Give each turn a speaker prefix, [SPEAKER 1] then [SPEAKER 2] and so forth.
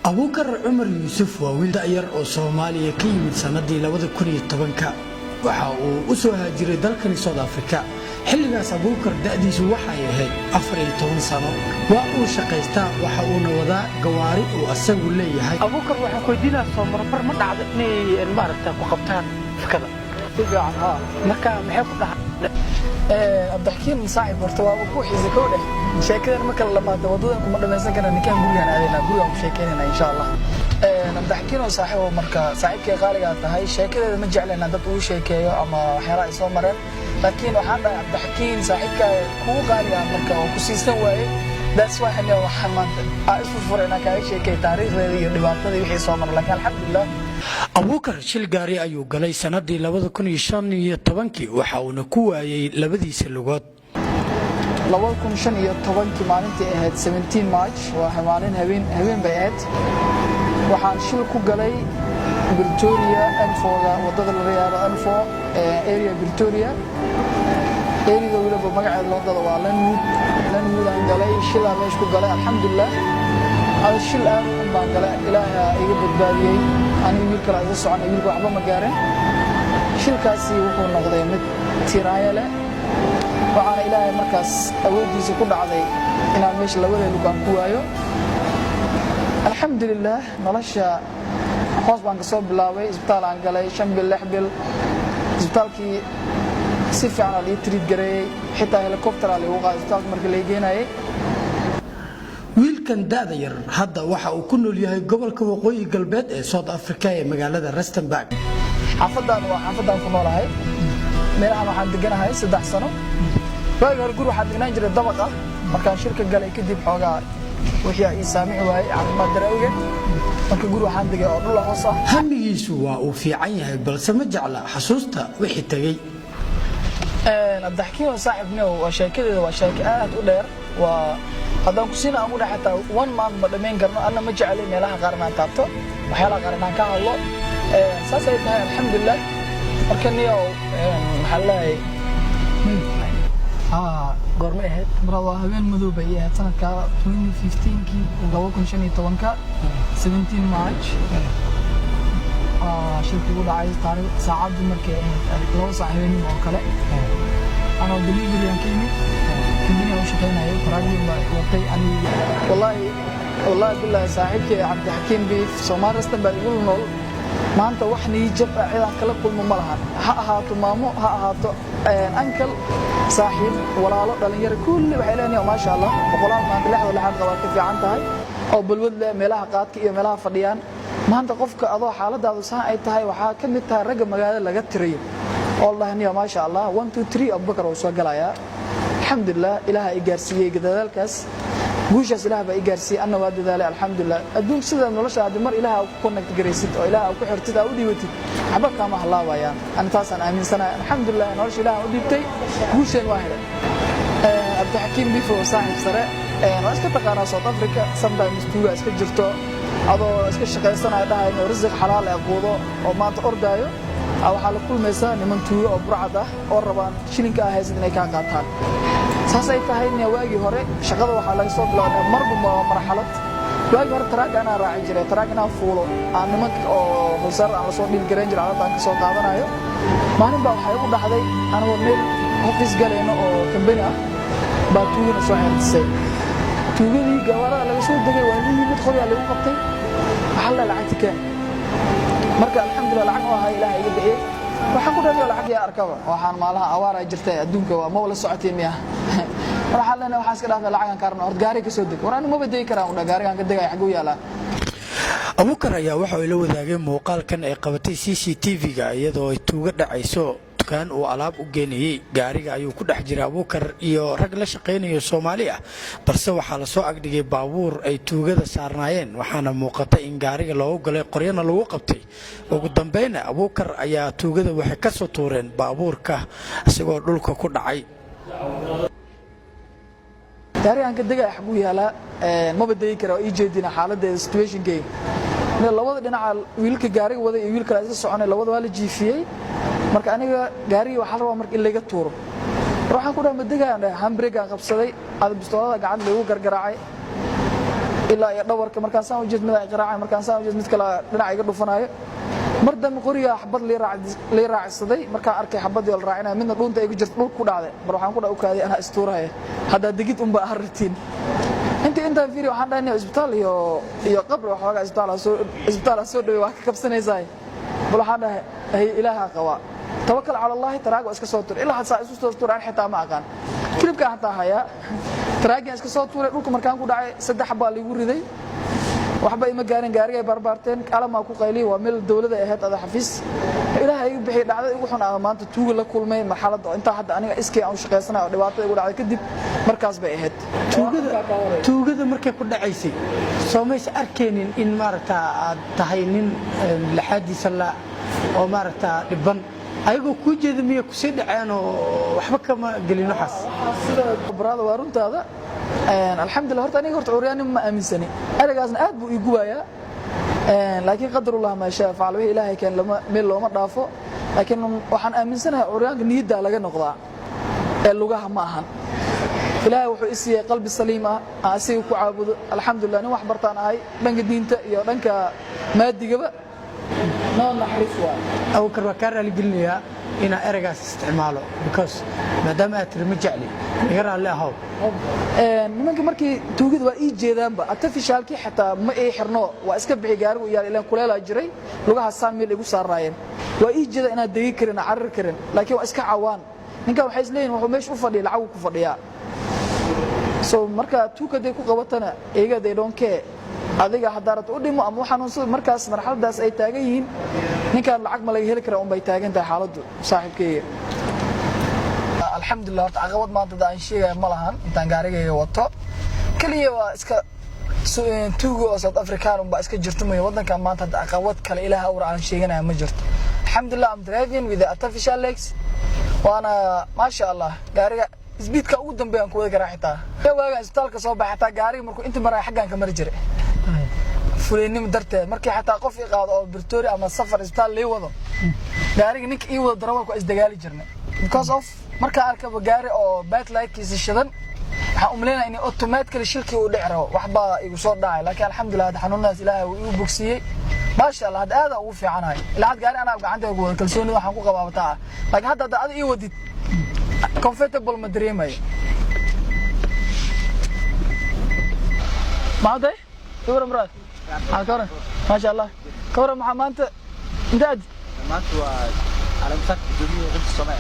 [SPEAKER 1] abuukar cumar yuusuf waa wiil da'yar oo Soomaaliya ka yimid sanadii 2010 waxa uu u soo haajiray dalkani South Africa xilligaas abuukar da'diisu waxa ay ahayd 14 sano waa uu shaqaystaa waxa uu wadaa gawaari uu asagu leeyahay
[SPEAKER 2] abuukar waxa ku diinaa Soomaaliya ma dhacdo inay maaragtay ku qabtaan fikada fiican marka maxay ku dhahay
[SPEAKER 3] abdaxkiin saaxib horta waa ku xiisay kowda sheekadan marka la maado wadada kuma dhamaysan karaan ninkan gurigan aadayna gurigan ku sheekeynayna insha Allah abdaxkiin oo saaxiib marka saaxiibkay qaaliga tahay sheekadeeda ma jeclayna dad uu sheekeeyo ama waxyaalaha ay soo mareen laakiin waxaan dhahay abdaxkiin saaxiibka ku qaaliga marka oo ku siisan waayay that's why xilli waxaan maanta isku furayna ka sheekay taariikhdeeda iyo dhibaatadii wixii soo maray laakiin alxamdulillah
[SPEAKER 1] abuukar shil gaari ayuu galay sanadii 2015 waxa uu ku waayay labadiisa lugood
[SPEAKER 3] 2015 maalintii ahayd 17 March waa maalin habeen bay ahayd waxaan shil ku galay Victoria N4 wadada la yiraahdo N4 area Victoria area waliba magaceeda wadada waa Lanwood aan galay shil aan meesha ku galay alxamdulillah hada shil aan baan galay ilaahay iga badbaadiyay aniga wiil kale iga socon wiilku waxba ma gaarin shilkaasi wuxuu noqday mid tiraaya leh waxaan ilaahay markaas awoodiisa ku dhacday inaan meesha labada lugaan ku waayo alxamdulillah nolosha hoos baan ka soo bilaabay isbitaal aan galay 5 bil 6 bil isbitaalkii si fiican la treat gareeyay xitaa helicopter la ugu qaaday isbitaalka markii la geenayay
[SPEAKER 1] wiilkan da'da yar hadda waxa uu ku nool yahay gobolka waqooyi galbeed ee South Africa ee magaalada Rustenburg
[SPEAKER 3] xaafadaan ku noolahay meelaha waxaan deganahay 3 sano waagi hore guri waxaan degnaan jiray dabaq ah markaan shirka galay kadib xoogaa wixii ay saamici waayay caafimaad darawgeed marka guri waxaan degay oo dhul hoos ah
[SPEAKER 1] hamigiisu waa uu fiican yahay balse ma jecla xasuusta wixii tagay
[SPEAKER 3] abdaxkiin saaxibna waa sheekadeeda waa sheeko aad u dheer waa haddaan ku siina aan u dhaxataa 1 month ma dhameyn karno anna ma jeclay meelaha qaarnaan taabto waxyaalaha qaarnaan ka hadlo saasay tahay alxamdulillah marka niyo maxaa lahay goorma ahayd marada habeen madow bay ahayd sanadka 2015kii 17 March shilkii u dhacay taariikh saacadu markay ahayd 2 saac habeenimo oo kale أنا delivery aan ka yimid كمبني oo shaqeynaayo taraagin baa watay aniga wallahi billahi saaxiibkay Cabdixakiin Beef Soomaali Rustenburg igu nool maanta wax nii jab ciidan kala kulmo ma lahan ha ahaato maamo ha ahaato uncle saaxiib walaalo dhalinyaro kulli waxay leeyahay ma sha Allah boqolaal maanta lixda lixad qaba ka fiican tahay oo balwad leh meelaha qaadka iyo meelaha fadhiyaan maanta qofka adoo xaaladaadu saan ay tahay waxa ka mid tahay rag magaalada laga tiriyo والله نيا ما شاء الله 1 2 3 أبو بكر وسوا قلايا الحمد لله إله إيجارسية قدر الكاس وجهز إله بإيجارسية أنا واد ذلك الحمد لله الدون سيدا من الله شهاد مر إله وكونك تجريسيت أو إله وكحرت ده ودي وتي حبك ما الله ويا أنا تاسن آمين سنة الحمد لله نورش إله ودي بتي وجهين واحدة التحكيم بيفو صاحب سراء نورش كتقارن صوت أفريقيا سمدا مستوى اسكجرتو هذا اسكشقة سنة ده إنه رزق حلال يقوله أو ما تقردايو waxa la kulmaysaa niman tuulo oo burcad ah oo rabaan shilinka ah haysan inay ka qaataan saasay tahay in waagi hore shaqada waxa laga soo bilaabay marba marxalad waagi hore taraag ana raaci jiray taraag ana fuulo aan niman oo hosar aan soo dhil garan jiray aan ka soo qaadanayo maalin baa waxay u dhaxday anagoo meel office galayno oo company ah baa tuugana soo xirtisay tuugadii gawaarada laga soo degay waa mid qoriya lagu qabtay waxa la lacagta marka alxamdulillah lacag oo hay ilaahay iga bixiyay waxaan ku dhaafay lacag ya arkaba waxaan maalaha awaar ay jirtay adduunka waa ma wala socotay miya waxa lana waxa iska dhaafay lacag aan kaarno hor gaari ka soo deg waraan ma baday karaan u gaarigan ka degay xaq u yaala
[SPEAKER 1] abuukar ayaa waxa uu la wadaagay muuqaalkan ay qabatay CCTV-ga iyadoo ay tuuga dhacayso dukaan uu alaab u geenayay gaariga ayuu ku dhex jiray abuukar iyo rag la shaqeynaya Soomaali ah balse waxa la soo agdhigay baabuur ay tuugada saarnaayeen waxaana muuqatay in gaariga loo galay qoryana lagu qabtay ugu dambeynna abuukar ayaa tuugada waxay ka soo tuureen baabuurka isagoo dhulka ku dhacay
[SPEAKER 3] gaarigan ka degay xaq u yaala ma baday karo ii jeedina xaaladda situation game labada dhinaca wiilka gaariga wada iyo wiilka la soconay labada waa la jiifiyay marka aniga gaariga waxa la rabaa markii laga tuuro waxaan ku dhahay ma degaan handbrake aan qabsaday aad bistoolada gacanta lagu gargaraacay ilaa iyo dhawarka markaan saan u jeed mid ay qaraacay markaan saan u jeed mid kale dhinaca iga dhufanayo mar dambe qoriga xabad lii raacsaday markaan arkay xabadii oo la raacinay midna dhuunta igu jirto dhulka ku dhacday mar waxaan ku dhaawkaaday ana istuurahay hadda digid umba harritiin inta fiiri waxaan dhahnay isbitaal iyo qabri waxoogaa isbitaal soo dhaway wax ka kabsanaysaa bal waxaan dhahay ilaaha qawa tawakkal ala allah taraago iska soo tur ilaa saa isu soo tur aan xitaa ma aqaan kilibka hataa haya taraaga iska soo tuuray dhulka markaan ku dhacay saddex baa liigu riday waxba ima gaarin gaariga barbaarteen alama ku qayli waa meel dawladda ahayd ada xafiis ilaahay igu bixi dhacday ugu xun aan maanta tuuga la kulmay marxaladda inta hadda aniga iskii aan shaqeysanayo dhibaato igu dhacday kadib markaas bay ahayd
[SPEAKER 2] tuugada markay ku dhacaysay soomaysa arkeenin in maaragta aad tahay nin laxadiisa la oo maaragta dhiban ayagoo ku jeeda miya ku sii dhaceen oo waxba kama gelin waxaas
[SPEAKER 3] sida brada waa runtaada alxamdulillah horta aniga horta curyaan ma aaminsani arigaasna aad buu igu waayaa laakiin qadarullah ma shaa faal wixii ilaahay keen lama meel looma dhaafo laakiin waxaan aaminsanahay curyaanka niyada laga noqdaa ee lugaha ma ahan ilaahay wuxuu isiyay qalbi saliim ah asiga ku caabudo alxamdulillah nin wax bartaan ahay dhanka diinta iyo dhanka maadigaba noo naxariis waa
[SPEAKER 2] aw karwaakaar la gelinayaa ina eragaas isticmaalo because maadaama aad tiri ma jecli iga raalli ahow
[SPEAKER 3] nimanka markii tuugada waa ii jeedaanba artificialkii xataa ma ii xirno waa iska bixi gaarigu yaal ilaan kuleelaa jiray lugaha saamil igu saaraayeen waa ii jeeda inaad degi karin carar karin laakiin waa iska cawaan ninkan waxay isleeyihin wuxuu meesha u fadhiya lacag ku fadhiyaa so marka tuugaday ku qabatana iyaga they don't care adiga hadaarad u dhimo ama xanuunsada markaas marxaladaas ay taagan yihiin ninkan lacag ma laga heli karaa bay taagan tahay xaaladdu saaxiibkeyga alxamdulillah horta caqabad maanta aan sheegay ma lahan intaan gaarigayga wato kaliya waa iska tuugo oo South African ba iska jirto ma wadankan maanta caqabad kale ilaaha awra aan sheeganaya ma jirto alxamdulillah I'm driving with the artificial legs waana ma sha Allah gaariga isbiidka ugu dambeeyaan ku wada garaaxitaa waaga isbitaalka soo baxay gaariga markuu inta maray xaggan ka mari jiray fuleenimo darteed markii xataa qof i qaado oo Victoria ama safar isbitaal lay wado gaariga ninka ii wada darawalku is dagaali jirnay because of marka arkaba gaari oo backlightkiisa shidan waxaan umleynaa in automatically shilkii uu dhicro waxba igu soo dhacay laakiin alxamdulillah xanuunaas ilaahay uu igu bogsiyay ma sha Allah hada aad ugu fiicanahay ilaa gaari ana gacanta ugu wada kalsoonida waxaan ku qabaabataa laakiin hadda aad ii wadid comfortable ma dareemayo maade sawir marad akara ma sha Allah kawra maxamanta intaad
[SPEAKER 4] maanta waa على مسك الدنيا غير السماء